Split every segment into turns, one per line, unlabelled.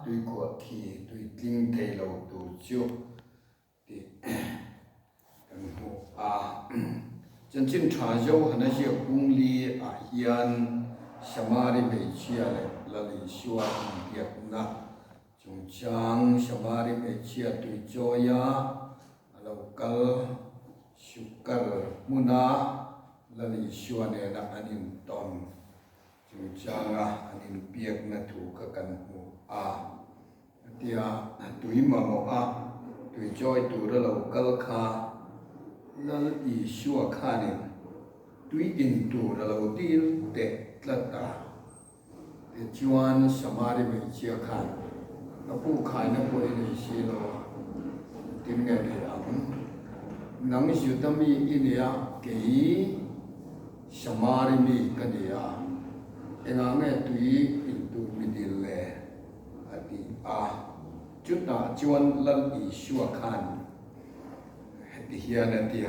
tùy của thì tùy linh thầy lâu tù chiêu thì cần hộ chân chân trả dấu hẳn là chiếc bung li hiền samari về chia là lý xua việc na chúng chăng samari về chia tùy cho ya lâu cal sukar muna là lý xua này là anh ton chúng chăng anh việc na thủ các cần hộ tia tùy mà mò tùy cho tùy là lâu cal kha là lý xua kha này tùy in tùy là lâu đi để là ta chuan samari về chia khan nó phụ khai nó bồi đi xí lo tìm nghe đi nắng chiều tâm mi inia cái samari mi cái gì anh nghe tùy in tu mi đi lệ đi chút nào chuan lần ý xua khan thì hiện nay thì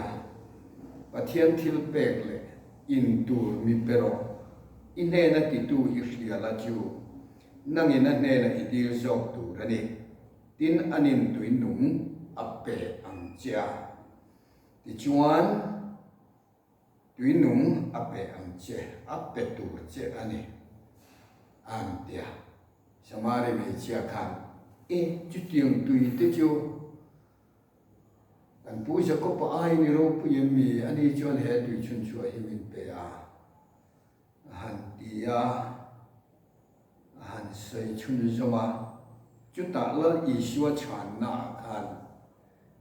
và thiên thiêu bẹc lệ in tu mi pero in he na ti tu ihlia la chu nang in na ne na idil zok tu rani tin anin tuin nung ape ang chia ti chuan tuin nung ape ang che ape tu che ani an tia samari me chia khan chu tiang tui te chu kan pu ja ko pa ai ni ro pu yem mi ani chuan he tui chun chu hi min pe han tia han sei chun zoma chu ta la i shua chan na khan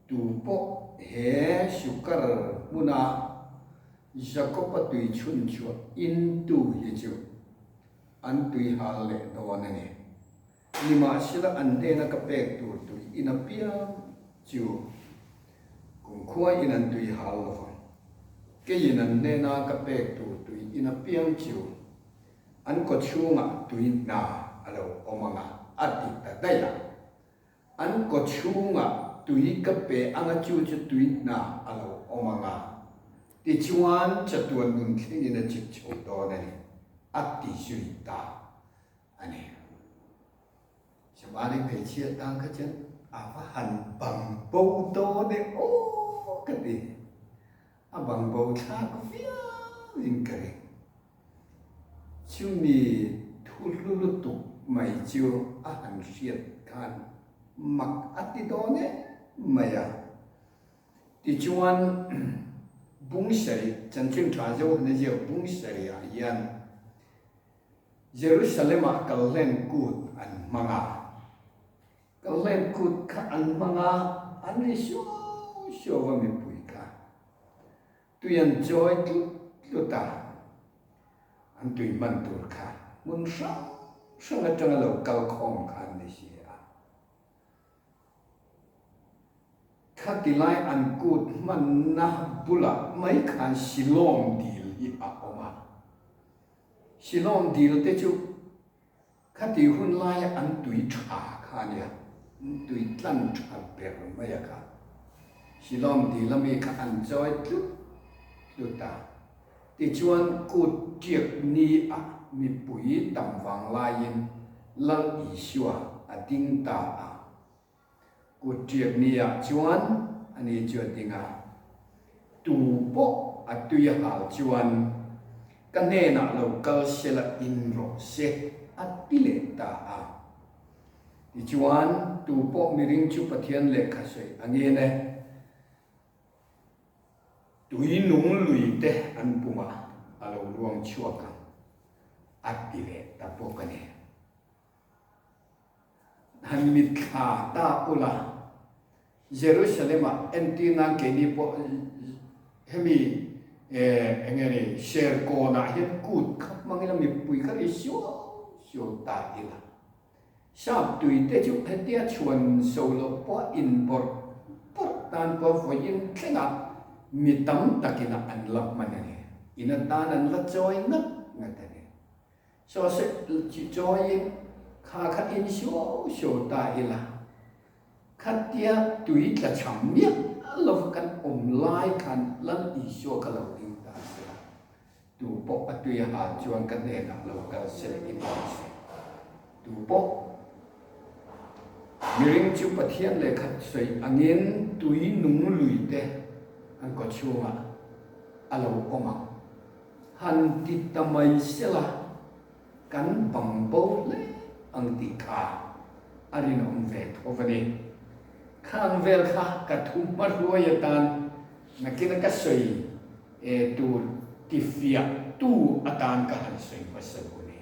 tu po he shukar muna jakopa tui chun chu in tu hi chu an tui hal le do na ni lima sila an de na ka pek tu tu ina pia chu kung khua in an tui hal lo cái gì nên nên na cái bè tu tui in a piang chiu an có chu ngã tui na alo omanga ati ta đây là an có chu ngã tui cái bè ang chu chu tui na alo omanga ti chuan cha tuan nun khi in a chip chu do này ati sui ta ani samari pe chia tang ka chen va han bằng bầu to de o cái gì bằng bầu cha có phía linh cái chú mi thu lu tục mày chiều hành siết khan mặc ati đó nè mày thì chuan bung sari chân chân trả dấu này giờ bung sari yan Jerusalem kalen kut an manga kalen kut ka an manga an ni sio wa mi tui an joy tu ta an tui man tur kha mun sang a chang lo kal khom khan ni sia kha ti lai an kut man na bula mai khan silom dil I oma silom dil te chu kha ti hun lai an tui tha khan ya tui tlan tha per mai kha silom dil la mi kha an joy tu ta ti chuan ku tiek ni mi pui tam wang lain lang I shua ding ta ku tiek ni chuan ani chu dinga tu po tuya hal chuan kan ne na lo kal sela in ro se atile ta ti chuan tu po miring chu pathian le kha sei ange ne tui nung lui te an puma alo luang chua ka atile ta pokane han mit kha ta ula Jerusalem entina ke ni po hemi engene share ko na het kut khap mangila mi pui ka ri sio ta ila sap tui te chu hetia chuan solo po in por tan po fo in khenga mi tam takina an lak manani ina tan an la joy ngat ngatani so se chi joy kha in sio ta ila khatia tui la cham mi lo kan lai kan lan I sio ka lo ding ta tu po atui ha chuan kan ne na lo ka se in tu po miring chu pathian le khat soi angin tui nung lui te an ko chunga alo oma han ti tamai sela kan bang bo le ang ti kha arin om ve thovani khang vel kha ka thum mar ruaya tan nakina ka soi e tu ti fia tu atan ka han soi pasabuni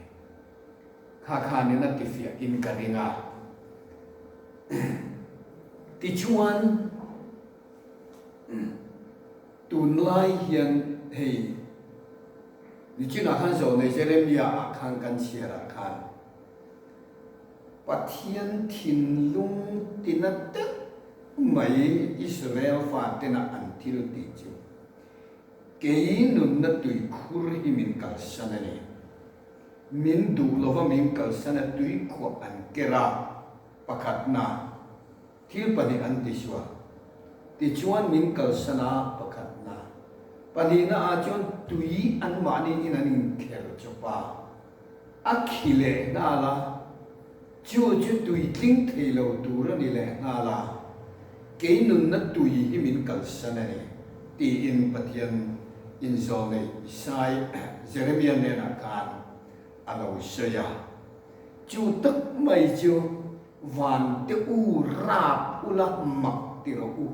kha kha ni na ti fia in ka ringa ti chuan tun lai hian hei ni china khan so ne Jeremia khan kan chiara khan pathian thin lung tinat mai Israel fa tena antil ti chu ke nun na tui khur hi min kal sanani min du lova min kal sana tui kho an kera pakhat na thil pani an ti suwa ti chuan min kal sana pakhat na pani na a chuan tui an mani in an khel chopa akhile na la chu tui ting thelo tur ni le na la ke nun na tui hi min kal sanani ti in pathian in zone sai Jeremia ne na kan alo shaya chu tak mai chu van te u rap ula mak ti ro u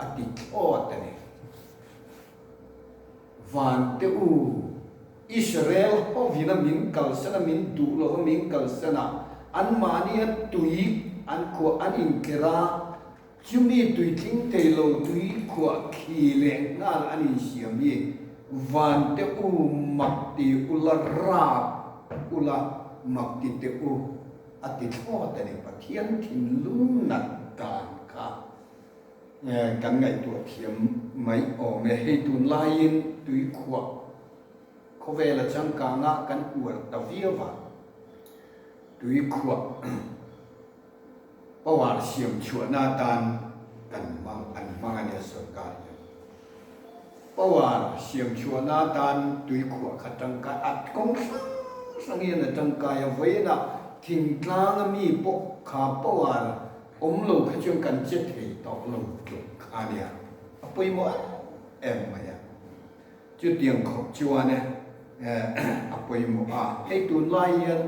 ati thot ne van te u Israel ho vina min kal sana min du lo min kal sana an mania tui an ko an in kera chumi tui ting te lo tui ko khi le ngal an in siami van te u mak ti ula rap ula mak ti te u ati thot ne pathian thin lung nat kan ka kan ngai tu thiam mai o me he tun lain tui kho ko ve la chang ka nga kan ur ta viwa tui kho pawar siam chua na tan kan mang an mang ane sarkar pawar siam chua na tan tui kho khatang ka at kong sang yen tang ka ya ve na thing tlang mi po kha pawar om lo kha chung kan chet thei to lo tu kha nia apoi mo em ma ya chu tiang khop chua ne apoi mo a he tun lai yan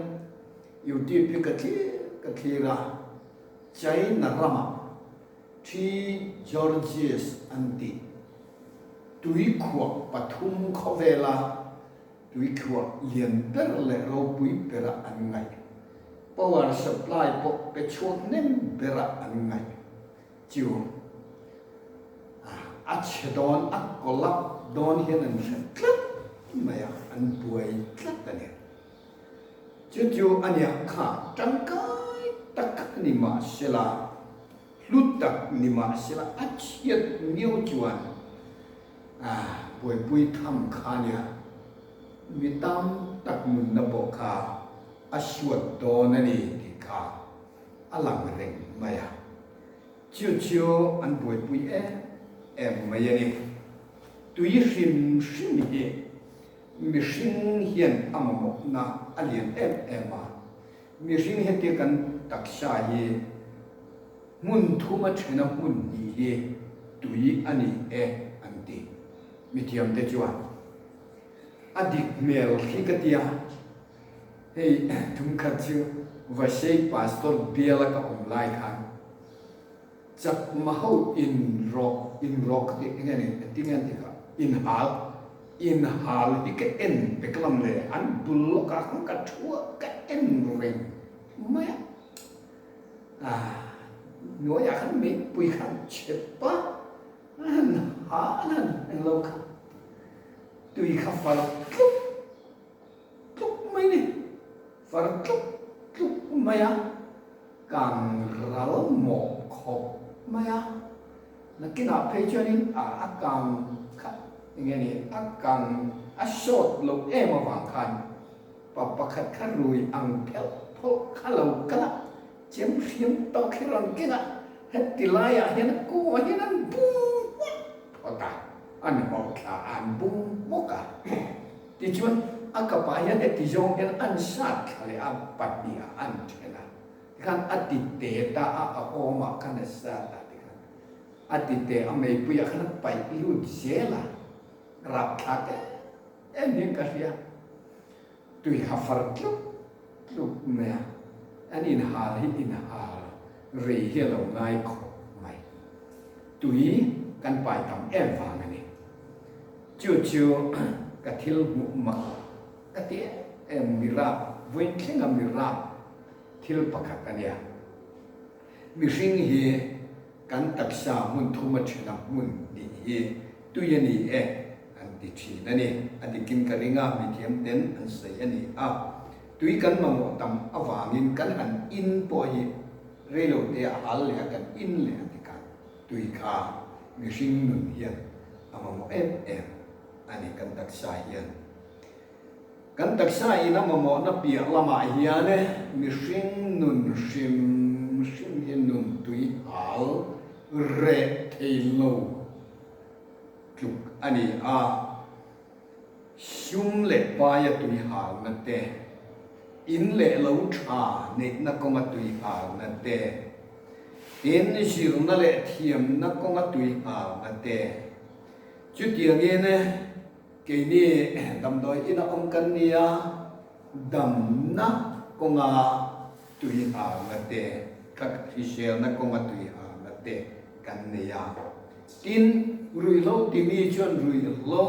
yu ti pi ka thi ra chai na rama thi Georges anti tui kho pathum kho vela tui kho lien per le ro pui pera an ngai power supply po pe chot nem pera an ngai chu a chedon a kolap don hian an tlat maya an puai tlat ne chu ania kha tangkai tak ni ma sela lutak ni ma sela achiat miu chuan pui tham kha nia mi tam tak mun na bo kha aswat do na ni ti kha alang reng maya chu an pui em maya ni tui hrim hi mi hring hian amamo na alien em mi hring he te kan taksha hi mun thuma thena mun hi tui ani anti mi thiam te chuan adik mel khi ka tia hei thum khat chu vasei pastor biela ka lai khan chak ma ho in rock ti ngani tingan ti ka in hal hi ka en beklam le an bul ka ka thua ka en ring ma nói ya khăn mi pui khăn chết ba anh lâu khăn tùy khắp vào lúc mấy đi vào lúc mấy á càng ráo một khổ mấy á là cái nào phải cho nên càng khăn nghe này càng sốt lâu em mà vàng khăn và khăn khăn rồi ăn theo thôi khăn lâu cái đó chiếm phiếm tao khi rằng cái đó hết thì lại hiện cô hiện anh bung quá ta anh bảo cả anh bung bốc cả thì chúng anh cả bài hiện thì dùng hiện anh sát cái anh bắt đi anh thế nào kan atite ta a oma kan sa ta kan atite amei puya kan pai lu zela rap thake en ka ria tui hafar lu me an in hal re hello ngai ko mai tui kan pai tam em vang ani chu ka thil mu ma ka ti em mira voin khinga mira thil pakhat ania mi hring hi kan taksa mun thuma thina mun ni hi tuyani an ti thina ni adi kin ka ringa mi thiam ten an sei ani a tui kan mamo tam awangin kan an in po hi relo te hal le kan in le ati kan tui kha mi hring nun hian amamo em ani kan taksa hian kan taksa ina mamo na pia lama hiane mi hring nun hring hian nun tui hal re theilo tluk ani a shum le pa ya tui hal na te in le lo tha ne na konga tui hal na te in shir na le thiam na konga tui hal na te chu tiang ne ke ni dam doi ina om kan nia dam na konga tui hal na te ka hrisel na konga tui hal na te kan nia tin rui lo ti mi chon rui lo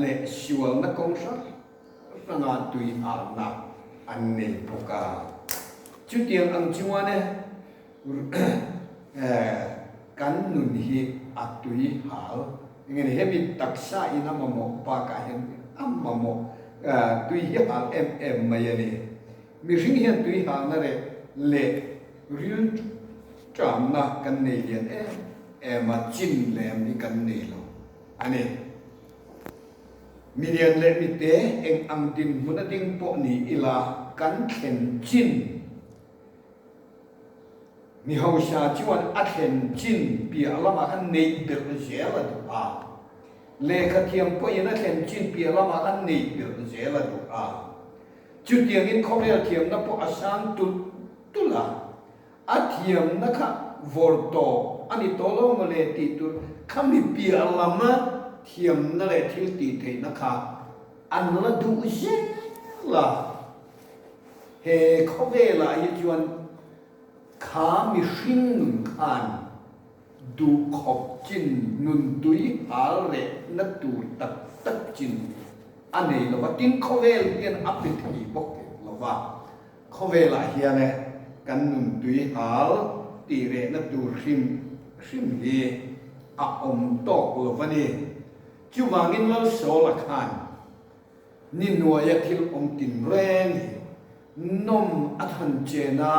le siwal na kong sa nga tui hal na an nei poka chu tiang ang chuwa ne kan nun hi atui hal ngene hemi taksa ina mamo pa ka hen mamo tui hi hal em mayani mi ring hian tui hal na le ril tram na kan nei lian ma chin lem ni kan nei lo ani milian le mi te eng ang din huna ding po ni ila kan khen chin mi hau sha chuan a khen chin pi alama kan nei ber zela du a le ka thiam po ina khen chin pi alama kan nei ber zela du a chu tiang in khomel thiam na po asang tula a thiam na kha vorto ani tolo mole ti tu khami pi alama thiam na le thil ti thei na kha an la du zela he khomela yi chuan khá mi hring nun khan du khop chin nun tui hal re na tur tak chin anei lo wa tin khovel hian apit hi bok lo wa khovela hian kan nun tui hal ti re na tur hrim hi a om to lo wa ni chu wangin lo so la khan ni nuaya thil om tin ren nom athan chena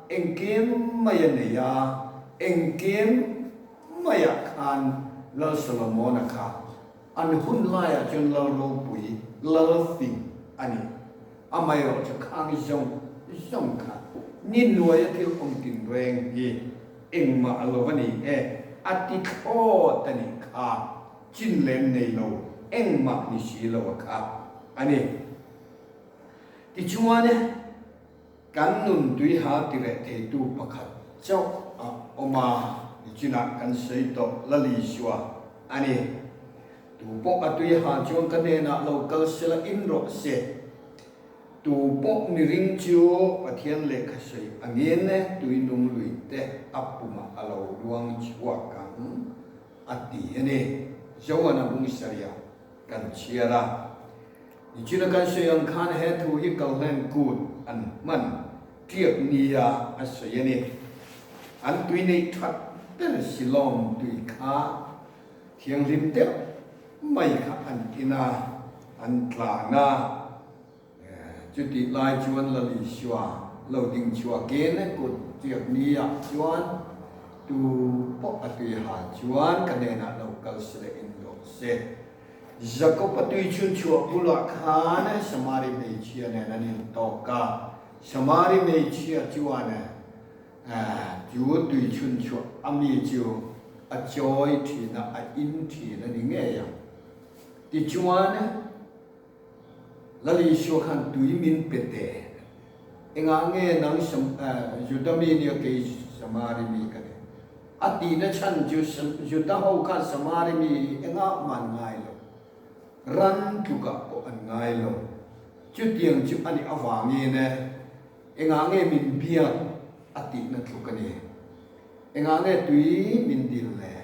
engkem maya neya engkem maya khan la solomona kha an hun laya chen la lo pui la fi ani amayo cha khang jong kha ni nuaya thil om tin reng hi engma alovani ati kho tani kha chin len nei lo engma ni si lo kha ani ti chuane kan nun tui ha ti re te tu pakhat chau oma china kan sei to la li shwa ani tu po atui ha chuan kan ne na local sela in ro se tu po ni ring chu pathian le kha sei angin ne tui nung lui te apuma alo luang chua kan ati ene jawana bung saria kan chiara ni china kan sei ang khan he thu hi kal len kut an man tiap nia asayani an tui nei that per silom tui kha thiang lim te mai kha an ina an tla na chuti lai chuan la li shwa lo ding chua ke ne kut tiap nia chuan tu po atui ha chuan kanena local sele in lo se Jacob atui chun chua pula kha ne samari nei chia ne nanin to ka samari nei chia chuan chu tui chun chu ami chu a joy thi na a in thi na ni nge ya ti chuan la li sho khan tui min pete enga nge nang Yudami ni ke Samarimi ka ati na chan Yuda ho ka Samarimi enga man ngai lo ran tu ka ko an ngai lo chu tiang chu ani awangi ne enga nge min bia ati na thu ka ni enga nge tui min dil le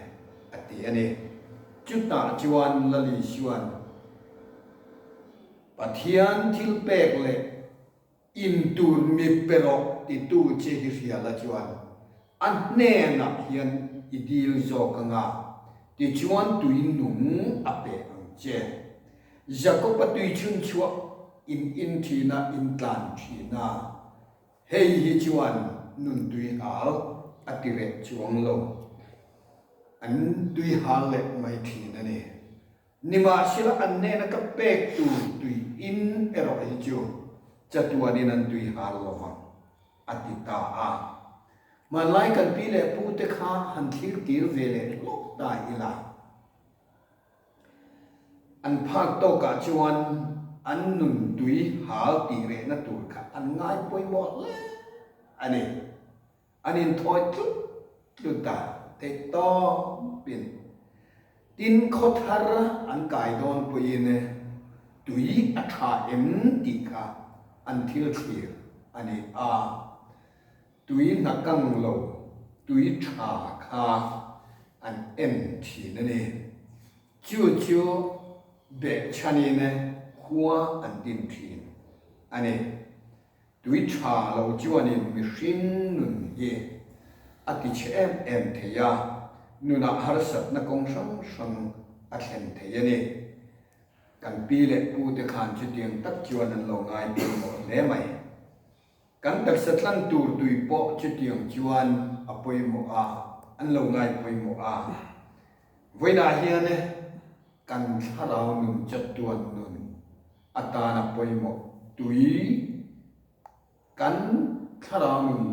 ati ani chu ta chuan la li chuan pathian thil pek le in tur mi pero ti tu che hi ria la chuan an ne na hian idil zo ka nga ti chuan tui nung ape ang che jacob patui chun chua in thina in tlan thina hei hi chuan nun tui al atire chuang lo an tui hal le mai thina ni nima sila an ne na ka pek tu tui in ero hi chu chatuan in an tui hal lo wa atita a malai kan pi le pu te kha han thir kir ve le lok ta ila an phak to ka chuan an nun tui hal ti re na tur kha an ngai poi mo le ani anin thoi tu ta te to pin tin kho thar an kai don poi ne tui a tha em ti kha an thil thir ani a tui na kang lo tui tha kha an em thi na ni chu chu be chani ne khua an tin thin ani tui tha lo chu ani mi hring nun ye ati chem em the ya nuna har sat na kong sang sang a thlen the ya ni kan pi le pu te khan chu tiang tak chuan an lo ngai pi mo le mai kan tak satlan tur tui po chu tiang chuan a poi mo a an lo ngai poi mo a voina hian ne kan tharau nun chat tuan nun atana poi mo tui kan tharau nun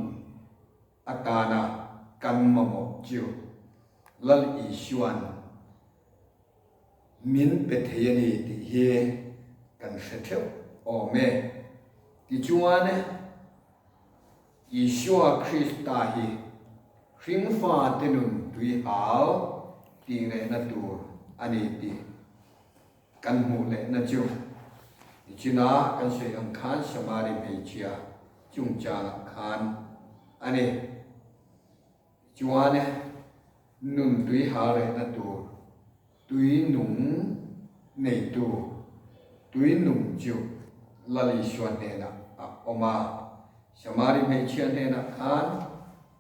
atana kan mo chu lal i shuan min pe theyani ti he kan setheu o me ti chuan Yeshua Christa hi hring fa tenun tui hao ti re na tur ani ti kan mu le na chu ti china kan se ang khan samari me chia chung cha khan ani chuan nun tui ha re na tur tui nung nei tu tui nung chu lali shuan ne na oma samari me chia ne na khan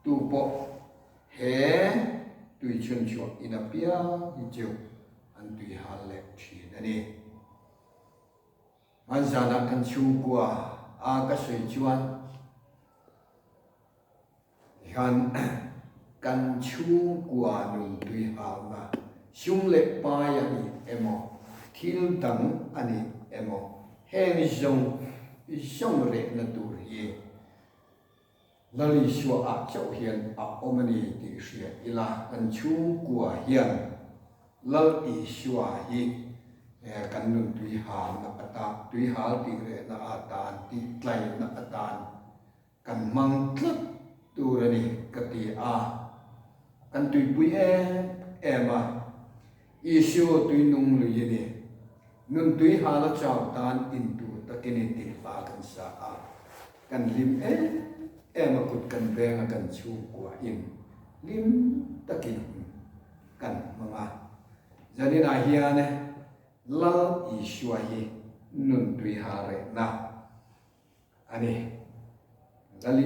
tu po he tui chun chu ina pia hi chu an tui ha le thi na ni man jana kan chu kwa a ka sui chuan han kan chu kwa nun tui ha na shung le pa ya ni emo thil dang ani emo heng zong re na tur ye lali shua a chau hian a omani ti ria ila kan chu kwa hian lal i shua hi kan nun tui ha na ata tui ha ti re na atan ti tlai na atan kan mang tlat turani kati a kan tui pui ema isu tui nung lu yini nun tui ha la chau tan in tu takini ti pa kan sa a kan lim ema kut kan benga kan chu kwa in lim takin kan mama janina hiane lal isu hi nun tui ha re na ani lali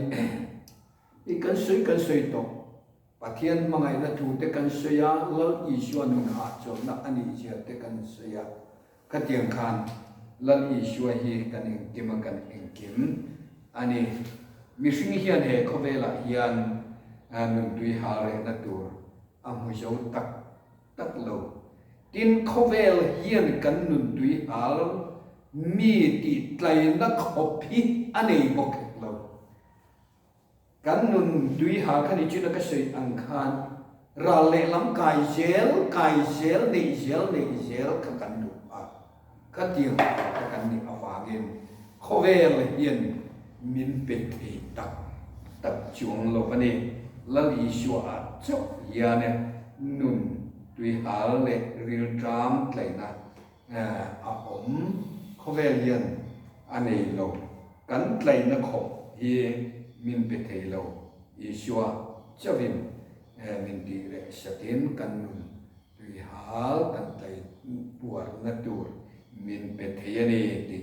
ikan sui to pathian mangai na thu te kan suya lal isu nun ha cho na ani chia te kan suya katiang khan lal isu hi kan kim kan kim ani mishing hian he khovela hian nun tui ha re na tur amu jo tak lo tin khovel hian kan nun tui al mi ti tlai na khopi ani bok lo kan nun tui ha khani chuna ka sei ang khan ra le lam kai zel nei zel ka kan du a ka tiang ka kan ni awagin khovel hian min pe thei tak chuang lo pani lali shua chok ya ne nun tui hal le ril tram tlaina a khovelian anei lo kan tlaina kho hi min pe thei lo i shua chavin min ti re satin kan nun tui hal kan tlai puar na tur min pe thei ani ti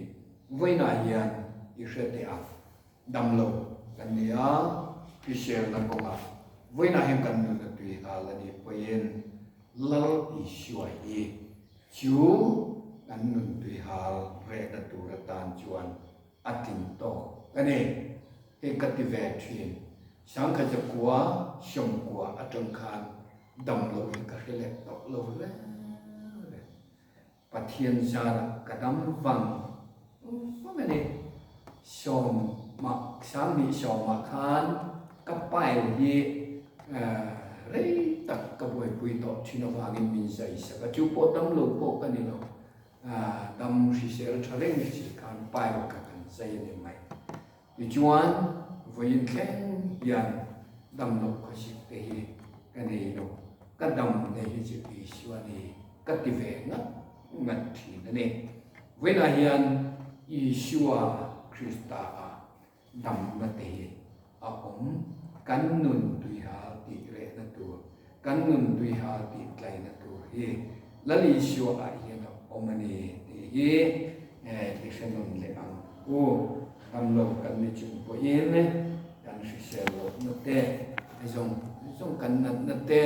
voina hian i hre a dam lo kan nia ki share na konga voina hem kan nun tui hal ani poyen lal i shua hi chu kan nun tui hal re na tur tan chuan atin to ani he kative thin sang kha ja kwa shom kwa atang khan dam lo ka hele to lo le pathian jara kadam wang so many shom ma sang ni shom ma khan ka pai hi rei tak ka boi pui to thino wangin min sai sa ka chu po tam lo po ka ni lo dam shi ser thareng chi kan pai lo ka kan sai ni mai ni chuan voin khen yan dam lo ko shi te hi ka ni lo ka dam ne hi chi pi shwa ni ka ti ve ngat thi na ne voina hian Yeshua Krista dam na te a kan nun tui ha ti re na tu kan nun tui ha ti tlai na tu hi lali shua hian omani ti hi ti shenon le ang kam lo kan ni chung po yin kan shi se lo na te zong kan na te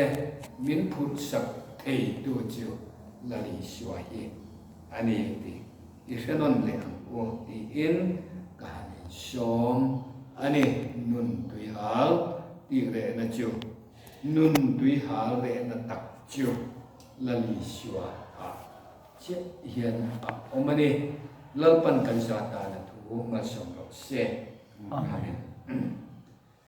min phut sak thei tu chu lali shua hi ani ti ti shenon le ang ti in kan som ani nun tui hal ti re na chu nun tui hal re na tak chu lali shua che hian omani lalpan kan sa ta na thu ma som lo se amen